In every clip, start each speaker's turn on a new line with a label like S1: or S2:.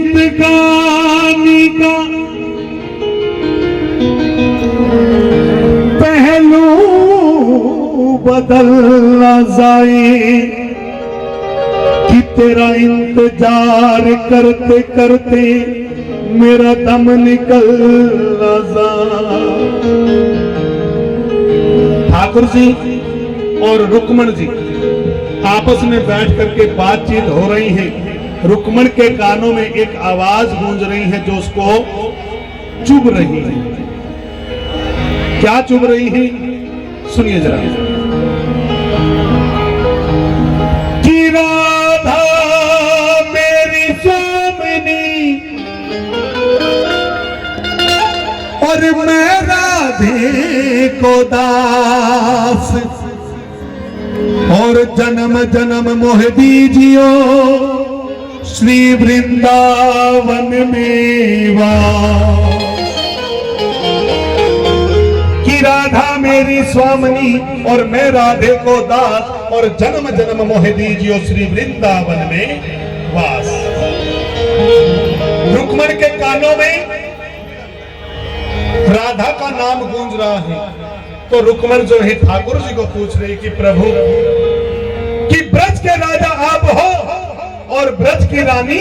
S1: जिंदगानी का पहलू बदल न जाए कि तेरा इंतजार करते करते मेरा दम निकल न जाए। ठाकुर जी और रुक्मण जी आपस में बैठ करके बातचीत हो रही है। रुक्मण के कानों में एक आवाज गूंज रही है जो उसको चुभ रही है। क्या चुभ रही है सुनिए जरा। कि राधा मेरी स्वामिनी और मैं राधे को दास और जन्म जन्म मोह दीजियो श्री वृंदावन में वास। कि राधा मेरी स्वामिनी और मैं राधे को दास और जन्म जन्म मोह दीजियो श्री वृंदावन में वास। रुक्मण के कानों में राधा का नाम गूंज रहा है तो रुक्मण जो है ठाकुर जी को पूछ रही कि प्रभु कि ब्रज के राजा आप हो और ब्रज की रानी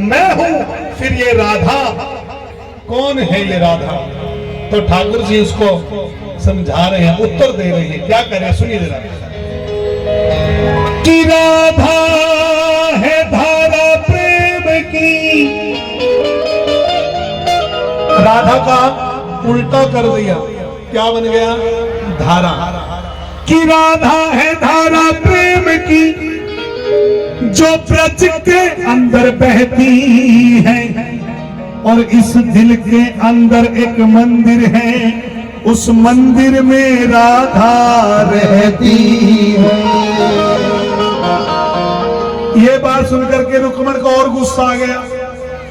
S1: मैं हूं, फिर ये राधा कौन है? ये राधा तो ठाकुर जी उसको समझा रहे हैं, उत्तर दे रहे हैं। क्या करें सुनिए जरा। कि राधा है धारा प्रेम की। राधा का उल्टा कर दिया, क्या बन गया? धारा। कि राधा है धारा प्रेम की जो ब्रज के अंदर बहती है और इस दिल के अंदर एक मंदिर है, उस मंदिर में राधा रहती है। ये बात सुनकर के रुक्मण को और गुस्सा आ गया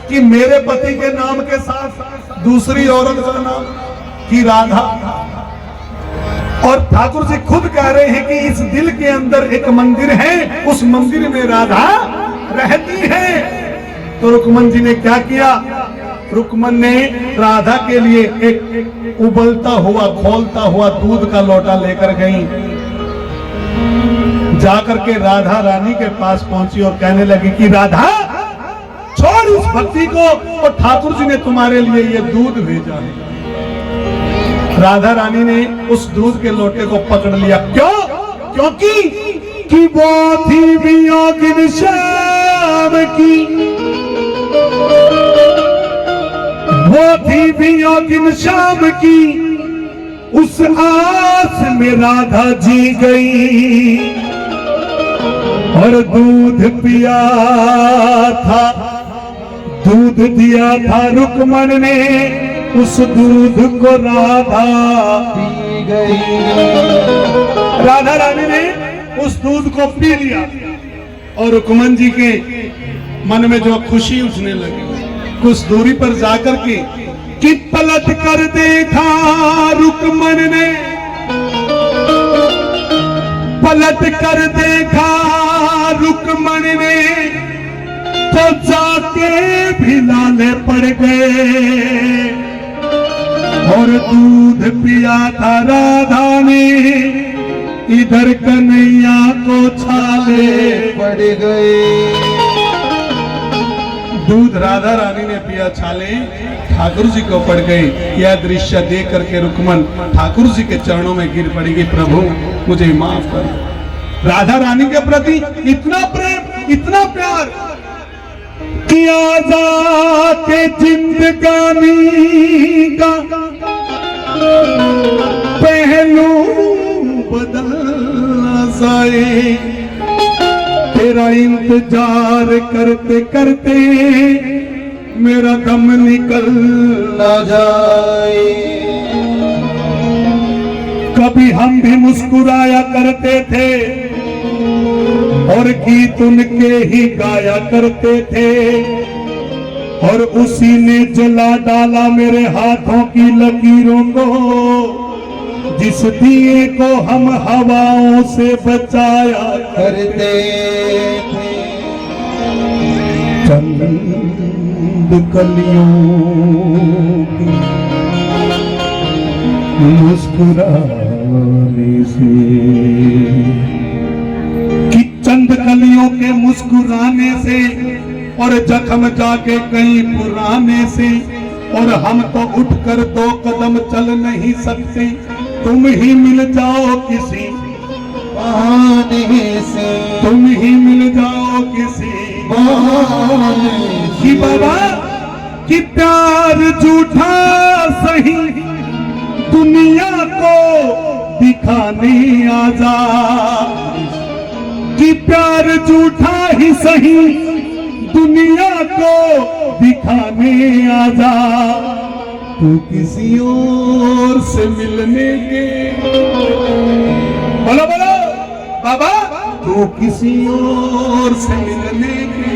S1: कि मेरे पति के नाम के साथ दूसरी औरत का नाम कि राधा। और ठाकुर जी खुद कह रहे हैं कि इस दिल के अंदर एक मंदिर है, उस मंदिर में राधा रहती है। तो रुक्मण जी ने क्या किया? रुक्मण ने राधा के लिए एक उबलता हुआ खौलता हुआ दूध का लोटा लेकर गई। जाकर के राधा रानी के पास पहुंची और कहने लगी कि राधा छोड़ इस भक्ति को, और ठाकुर जी ने तुम्हारे लिए ये दूध भेजा है। राधा रानी ने उस दूध के लोटे को पकड़ लिया। क्यों? क्योंकि कि वो थी वियोगिन शाम की, वो थी वियोगिन शाम की, उस आस में राधा जी गई और दूध पिया था, दूध दिया था रुक्मण ने, उस दूध को राधा पी गई। राधा रानी ने उस दूध को पी लिया और रुक्मण जी के मन में जो खुशी उठने लगी, कुछ दूरी पर जाकर के कि पलट कर देखा रुक्मण ने, पलट कर देखा रुक्मण ने तो जाके भी लाले पड़ गए और दूध पिया था राधा ने, इधर कन्हैया को छाले पड़ गए। दूध राधा रानी ने पिया, छाले ठाकुर जी को पड़ गए। यह दृश्य देख करके रुक्मण ठाकुर जी के चरणों में गिर पड़ेगी, प्रभु मुझे माफ कर। राधा रानी के प्रति इतना प्रेम, इतना प्यार किया जाके जिंदगानी का पहलू बदल जाए, तेरा इंतजार करते करते मेरा दम निकल ना जाए। कभी हम भी मुस्कुराया करते थे और गीत उनके ही गाया करते थे, और उसी ने जला डाला मेरे हाथों की लकीरों को, जिस दिए को हम हवाओं से बचाया करते थे। चंद कलियों के मुस्कुराने से, कि चंद कलियों के मुस्कुराने से और जख्म जाके कहीं पुराने से, और हम तो उठकर 2 कदम चल नहीं सकते, तुम ही मिल जाओ किसी बहाने से, तुम ही मिल जाओ किसी बहाने से। कि बाबा कि प्यार झूठा सही दुनिया को दिखाने आजा, कि प्यार झूठा ही सही दुनिया को दिखाने आजा, तू किसी और से मिलने के, बोलो बोलो बाबा, तू किसी और से मिलने के,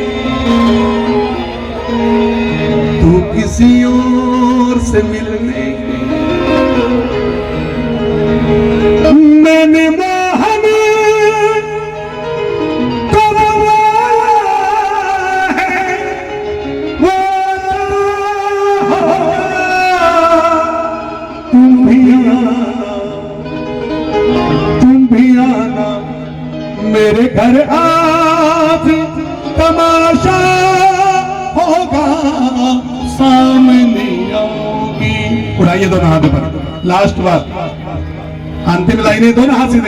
S1: तू किसी और से मिलने के। मैंने मोहन मेरे घर आज तमाशा होगा, सामने आओगी। उड़ाइए दोनों हाथ पर, लास्ट बार अंतिम लाइनें दोनों हाथ से